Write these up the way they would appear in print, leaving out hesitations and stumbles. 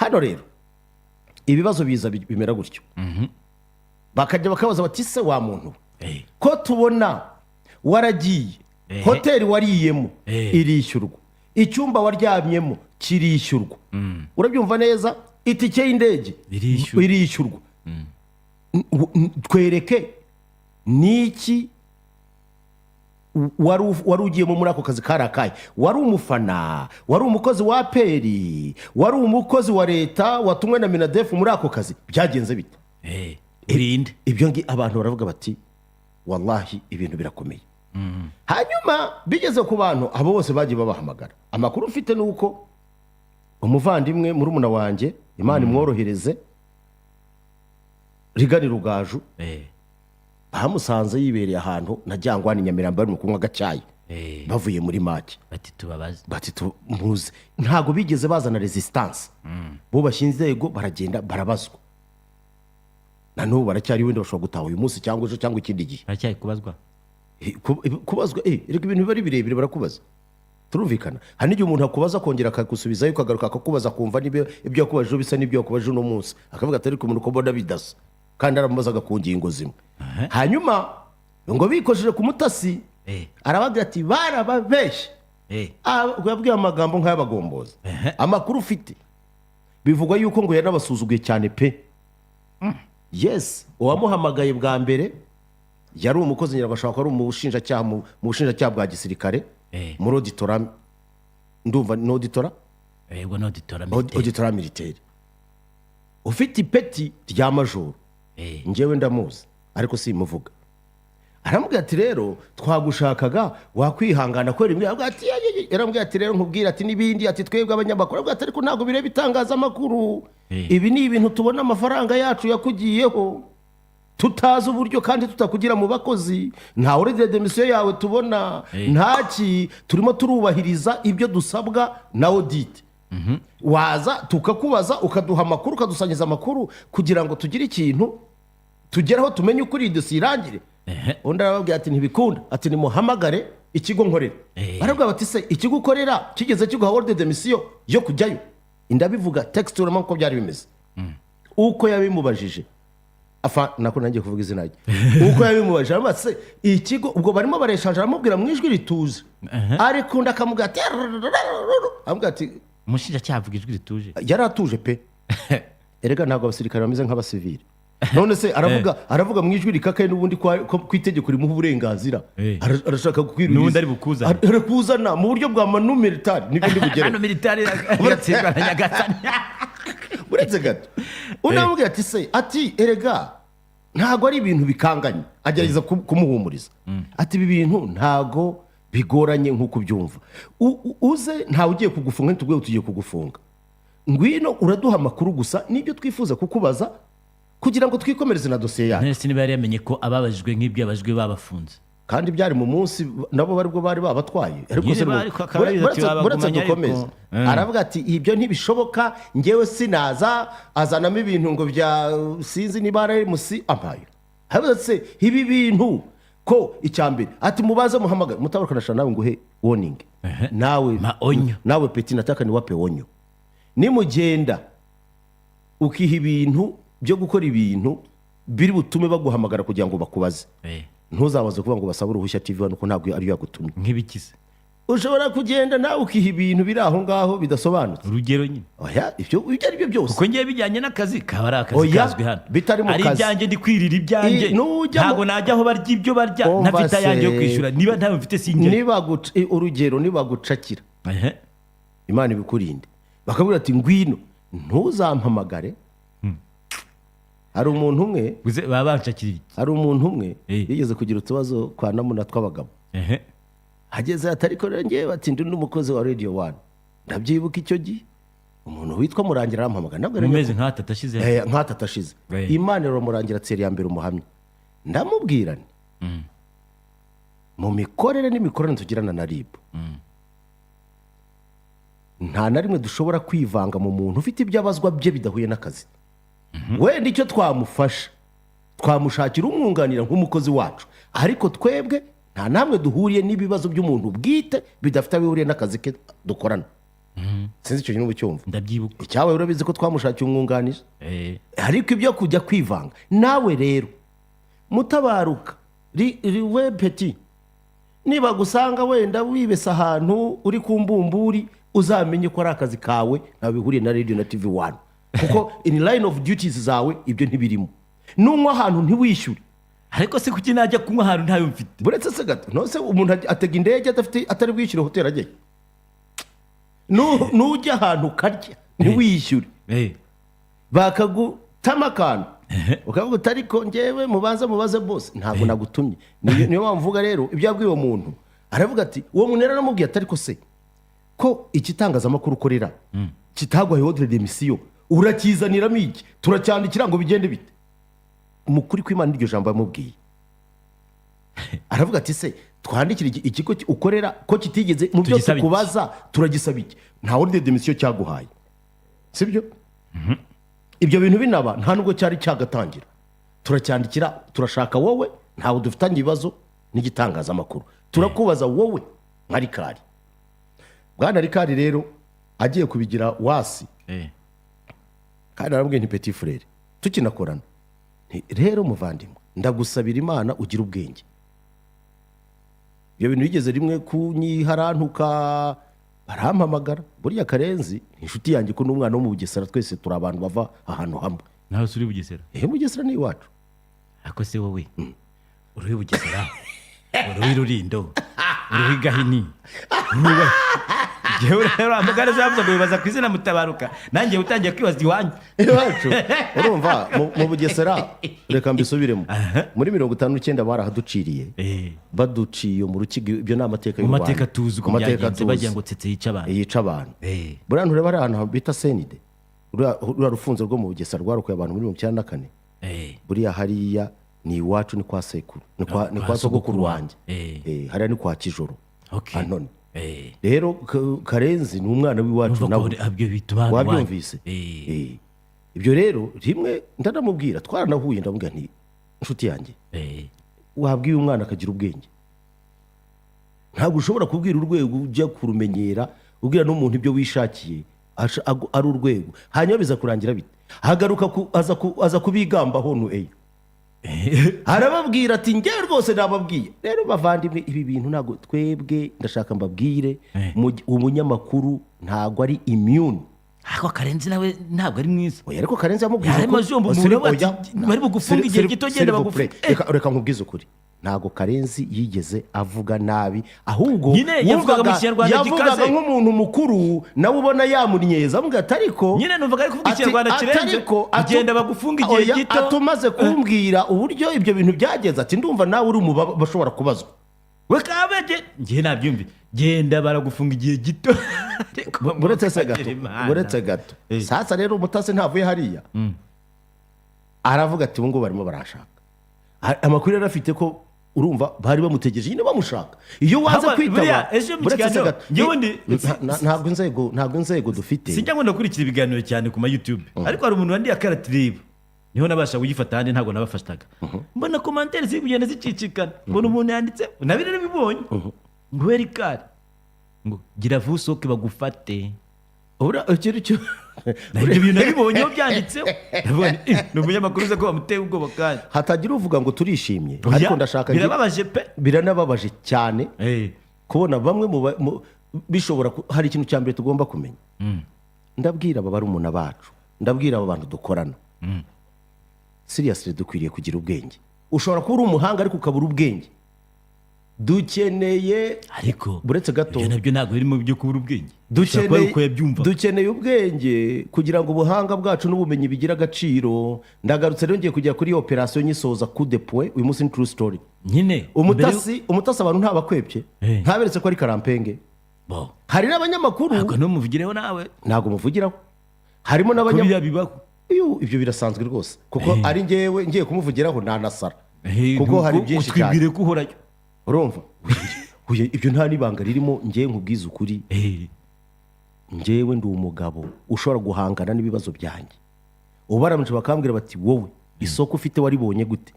hano rero ibibazo biza bimera gutyo bakajya bakabaza bati se wa muntu ko tubona waragiye hoteli wariyemo irishyurwa icyumba waryamyemo kirishyurwa urabyumva neza itike y'indege irishyurwa twereke niki wari ugiyemo muri ako kazi karakaye wari umufana wari umukozi wa peri wari umukozi wa leta watumwe na minadefu muri ako kazi byagenze bite irinde ibyo ngi abantu baravuga bati wallahi ibintu birakomeye hanyuma bigeze ku bantu abo bose bagiye babahamagara amakuru ufite ni uko umuvandimwe murumuna wanjye Imana imworohereze Rigari Rugaju bamusanze yibereye ahantu na Jangwani Nyamirambo bari mu kunywa gacyayi bavuye muri make bati tubabaze bati tumuze ntago bigeze bazana resistance bo bashinzego baragenda barabazwa nanubu baracyari wenda bashobora gutaha uyu munsi cyangwa ejo cyangwa ikindi gihe baracyari kubazwa kubazwa reka ibintu bari birebire barakubaza turumvikana hari n'igihe umuntu akubaza kongera akagusubizayo ukagaruka akakubaza kumva ibyo yakubajije bisa n'ibyo yakubajije uno munsi akavuga ati ariko umuntu uko mbona bidasa kandi aramubazaga ku ngingo zimwe hanyuma ngo bikojeje ku mutasi arabagira ati barababeshye yabwiye amagambo nk'ay'abagombozi amakuru ufite bivugwa yuko ngo yanabasuzuguye cyane pe yes uwamuhamagaye bwa mbere yari umukozi nyirabashaka ko ari mu bushinjacyaha bwa gisirikare muri auditora ndumva ni auditora yego no auditora militaire ufite ipeti rya majoro njyewe ndamuzi ariko simuvuga aramubwira ati rero twagushakaga wakwihangana kwera imwe aramubwira ati rero nkubwira ati n'ibindi ati twebwe abanyamakuru aramubwira ati ariko ntabwo bireba itangazamakuru ibi ni ibintu tubona amafaranga yacu yakugiyeho tutazi uburyo kandi tutakugira mu bakozi nta urede demisiyo yawe tubona ntaki turimo turubahiriza ibyo dusabwa na audit waza tukakubaza ukaduha amakuru ukadusangiza amakuru kugira ngo tugire ikintu tugeraho tumenye uko iri dosiye irangire undi arababwira ati ntibikunda ati nimuhamagare ikigo nkorera barabwira bati se ikigo ukorera kigeze kiguha urede demisiyo yo kujyayo indabivuga texte uramo uko byari bimeze uko yabimubajije nako nangiye kuvuga izina rye uko yabimubajije aramutse ikigo ubwo barimo bareshanje aramubwira mu ijwi rituje ariko ndakamubwira ati aramubwira ati umushinjacyaha avuga ijwi rituje yari atuje pe erega ntabwo abasirikare bameze nk'abasivili none se aravuga mu ijwi rikakaye n'ubundi ku itegeko rimuha uburenganzira arashaka kukwiruriza n'ubundi ari bukuzana arakuzana mu buryo bwa manu militari nibyo ndi bugere hano militari yatsirwa na Nyagatare uretse gato unamubwira ati se ati erega ntago ari ibintu bikanganye agerageza kumuhumuriza ati ibi bintu ntago bigoranye nk'uko ubyumva uze ntawe ugiye kugufunga ntitubwiye tugiye kugufunga ngwino uraduha amakuru gusa n'ibyo twifuza kukubaza kugira ngo twikomereze na dosiye yacu nese niba yari yamenye ko ababajijwe nk'ibyo abajijwe babafunze kandi byari mu munsi nabo baribwo bari babatwaye buretse dukomeze aravuga ati ibyo ntibishoboka ngewe sinaza azanamo ibintu ngo bya sinzi niba ari musi ampaye habetse ibi bintu ko icyambere ati mubaze muhamagara mutabarukana nawe nguhe warning nawe peti nataka ni wape onyo nimugenda ukiha ibintu byo gukora ibintu biri butume baguhamagara kugira ngo bakubaze ntuzabaze kuvuga ngo basabe uruhushya TV hano ko ntabwo ari yagutumye nk'ibikize ushobora kugenda nawe ukiha ibintu biri aho ngaho bidasobanutse urugero nyine oya ibyo ari byo byose kuko ngiye bijyanye n'akazi kaba ari akazi kazwi hano bitari mu kazi ari ibyanjye ndi kwirira ibyanjye ntabwo najya aho barya ibyo barya ntafite ayanjye yo kwishyura niba ntawe mfite sinjye urugero nibagucakira Imana ibikurinde bakabwira ati ngwino ntuzampamagare hari umuntu umwe hari umuntu umwe yigeze kugira utubazo kwa namuna tw'abagabo hageze atariko rero ngewe bati ndi n'umukozi wa Radio 1 ndabyibuka icyo gihe umuntu witwa Murangira arampamagara mu mezi nk'atatu ashize Imana rero Murangira tseri ya mbere umuhamya ndamubwirane mu mikorere n'imikorane tugirana na RIB nta na rimwe dushobora kwivanga mu muntu ufite ibyabazwa bye bidahuye n'akazi wenda icyo twamufasha twamushakira umwunganira nk'umukozi wacu ariko twebwe nta namwe duhuriye n'ibibazo by'umuntu bwite bidafite aho bihuriye n'akazi ke dukorana sinzi icyo kintu uba ucyumva. ndabyibuka. icyawe urabizi ko twamushakiye umwunganizi, ariko ibyo kujya kwivanga nawe rero mutabaruka we peti, niba gusanga wenda wibesa ahantu uri ku mbumburi uzamenye ko ari akazi kawe ntawe bihuriye na radio na TV1, kuko in line of duties zawe ibyo ntibirimo. nunywa ahantu ntiwishyure, ariko se kuki najya kunywa ahantu ntayo mfite? buretse se gato nose umuntu atega indege atari bwishyure hoteli ajyayo. nujya ahantu ukarya ntiwishyure bakagutama akantu ukavuga uti ariko njyewe mubaze bose ntabwo nagutumye. niyo mpamvu mvuga rero ibyo yabwiye uwo muntu, aravuga ati uwo muntu yaramubwiye ati ariko se ko igitangazamakuru ukorera kitagwaye ordre de mission urakizaniramo iki, turacyandikira ngo bigende bite? Umukuri kw'Imana iryo jambo yamubwiye. Aravuga ati se twandikira ikigo ukorera ko kitigeze mu byo tukubaza turagisaba iki? Nta ordre de mission cyaguhaye, sibyo? Ibyo bintu binaba nta nubwo cyari cyagatangira. Turacyandikira, turashaka wowe, ntawe dufitanye ibibazo n'igitangazamakuru, turakubaza wowe nka Rikari. Bwana Rikari rero agiye kubigira wasi, kandi arambwiye nti petit frere tukinakorana, rero muvandimwe ndagusabira Imana ugira ubwenge. Ibyo bintu bigeze rimwe kunyiharantuka, barampamagara. Buriya Karenzi inshuti yanjye ko n'umwana wo mu Bugesera, twese turi abantu bava ahantu hamwe. nawe suri Bugesera? Bugesera ni iwacu. Ako se wowe uri Bugesera, uri Rulindo, uri Gahini, jewe rero amagara zavuze ngo bibaza ku izina Mutabaruka, nanjye utangiye kwibaza iwanyu iwacu. Urumva mu Bugesera, reka mbisubiremo, muri 59 barahaduciriye, baduciye mu Rukiga. Ibyo ni amateka y'u Rwanda, mu mateka tuzi ko byagenze, bagira ngo tsetse yica abantu. Buriya ntureba ari ahantu bita Senide, ruriya rufunzo rwo mu Bugesera rwarokoye abantu muri 1994. Buriya hariya ni iwacu, ni kwa sekuru, ni kwa sogokuru wanjye, hariya ni kwa Kijoro Anoni. Rero Karenzi ni umwana w'iwacu nawe, wabyumvise. Ibyo rero rimwe ndanamubwira, twaranahuye, ndamubwira nti inshuti yanjye, wabwiye umwana akagira ubwenge. Ntabwo ushobora kubwira urwego ujya kurumenyera ubwira n'umuntu ibyo wishakiye ari urwego, hanyuma biza kurangira bite? Hagaruka aza kubigambaho nu arababwira ati njyewe rwose nababwiye. Rero bavandimwe, ibi bintu ntabwo twebwe, ndashaka mbabwire, umunyamakuru ntabwo ari immune. Ako Karenzi nawe ntabwo ari mwiza. Ariko Karenzi yamubwiye ko bari bugufunga igihe gito, genda bagufunga. Reka nkubwize ukuri, ntabwo Karenzi yigeze avuga nabi, ahubwo nyine yavugaga mu Kinyarwanda gikaze, yavugaga nk'umuntu mukuru nawe ubona yamunyeza, avuga ati ariko nyine numvaga ari kuvuga Ikinyarwanda kirenze, agenda bagufunga igihe gito. Atumaze kumbwira uburyo ibyo bintu byageze, ati ndumva nawe uri bashobora kubazwa. We kabeje ngiye nabyumvi, genda baragufunga igihe gito. buretse gato sasa rero umutasi ntavuye hariya, aravuga ati ubu ngubu barimo barashaka. Amakuru yari afite ko urumva bari bamutegereje nyine bamushaka. Iyo waza kwitaba, ntabwo inzego dufite. Sinjya ngo ndakurikira ibiganiro cyane ku ma YouTube, ariko hari umuntu wandiye akaratirib, niho nabasha kugifata, handi ntabwo nabafashtaga. Mbona commentaires ziri kugenda zicicikana, mbona umuntu yanditse nabire bibonye ngo Rikari ngo gira vusoke bagufate. Ibyo bintu nabibonyeho byanditseho, ni umunyamakuru uza ko bamuteye ubwoba kandi hatagira uvuga ngo turishimye. Ariko ndashaka, birababaje pe, biranababaje cyane kubona bamwe bishobora. Hari ikintu cya mbere tugomba kumenya. Ndabwira aba barumuna bacu, ndabwira aba bantu dukorana, seriously dukwiriye kugira ubwenge. Ushobora kuba uri umuhanga ariko ukabura ubwenge. Dukeneye, ariko buretse gato, ibyo nabyo ntabwo birimo byo kubura ubwenge. Dukeneye ubwenge kugira ngo ubuhanga bwacu n'ubumenyi bigira agaciro. Ndagarutse rero ngiye kujya kuri operation nyisoza coup de poing, uyu munsi ni true story. Nyine umutasi abantu ntabakwepye, ntaberetse ko ari karampenge. Hari n'abanyamakuru, ntabwo numuvugireho nawe, ntabwo muvugiraho. Harimo n'abanyamakuru, ibyo birasanzwe rwose, kuko ari njyewe ngiye kumuvugiraho nanasara, kuko hari byinshi cyane. Twibwire ko uhorayo, urumva? Ibyo nta nibanga ririmo. Ngiye nkubwiza ukuri, njyewe ndi umugabo ushobora guhangana n'ibibazo byanjye. Ubaramuje bakambwira bati wowe isoko ufite waribonye gute?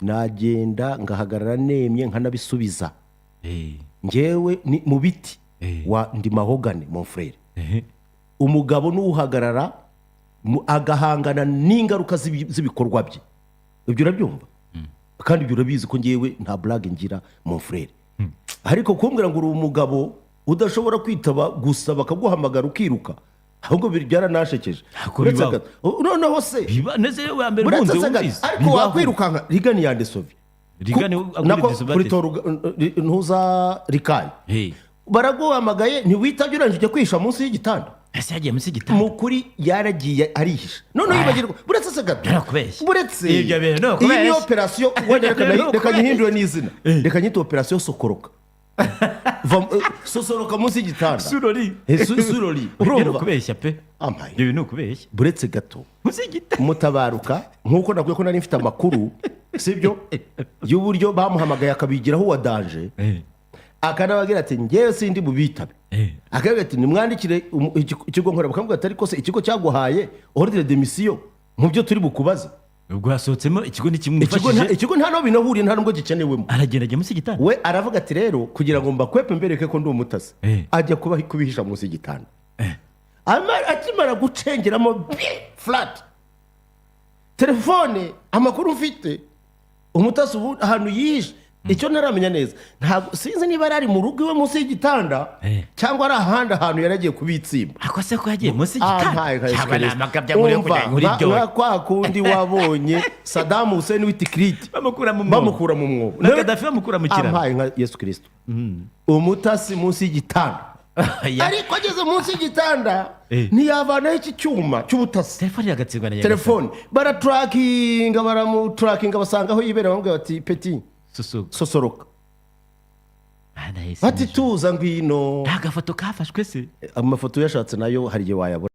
Nagenda ngahagarara nemye nkanabisubiza. Njyewe ni mu biti ndi mahogane mon frère, umugabo n'uhagarara agahangana n'ingaruka z'ibikorwa bye. Ibyo urabyumva kandi ibyo urabizi ko ngewe nta blague ngira mon frere. Ariko kumbwira ngo uri umugabo udashobora kwitaba gusa bakaguhamagara ukiruka, ahubwo byaranashekeje. Noneho se ariko wakwirukanka Rigani yande Sovi nako ntuza Rikayi baraguhamagaye ntiwitabye urangije kwisha munsi y'igitanda. Ese yagiye munsi y'igitanda mukuri yaragiye arihisha. Noneho yibagirwa buretse se gato buretse iyi operasiyo reka nyihindure n'izina, reka nyita operasiyo Sokoroka. Sosoroka munsi y'igitanda surori urumva kubeshya pe ibi ni ukubeshya. buretse gato munsi y'igitanda mutabaruka nk'uko nakwiye ko nari mfite amakuru sibyo y'uburyo bamuhamagaye akabigiraho uwa danje, akanababwira ati ngewe sindi bubitabe, akavuga ati nimwandikire ikigo nkora, bakamubwira ati ariko se ikigo cyaguhaye ordre de mission mu byo turi bukubaze. ubwo hasohotsemo ikigo ni kimwe mufashije, ikigo nta no binahuriye nta nubwo gikenewemo. aragenda ajya munsi y'igitanda we aravuga ati rero kugira ngo mbakwepe mbereke ko ndi umutasi, ajya kubihisha munsi y'igitanda. Akimara gucengeramo flat telefone amakuru mfite umutasi ubu ahantu yihishe, icyo ntaramenya neza ntabwo sinzi niba ari mu rugo iwe munsi y'igitanda cyangwa ari ahandi ahantu yaragiye kubitsimba. ako se ko yagiye munsi y'igitanda cyangwa ni amakabya muri yo kugira ngo iryo nka kwa kundi wabonye Saddam Hussein w'itikiriti bamukura mu mwobo na Gaddafi bamukura mu kiraro, ampaye nka Yesu Kristo umutasi munsi y'igitanda. Ariko ageze munsi y'igitanda ntiyavanaho iki cyuma cy'ubutasi, telefone yagatsindwa na telefone baramuturakinga basanga aho yibera, bamubwira bati peti Sosoroka bati tuza ngwino. nta gafoto kafashwe se? Amafoto yashatse nayo hari igihe wayabona.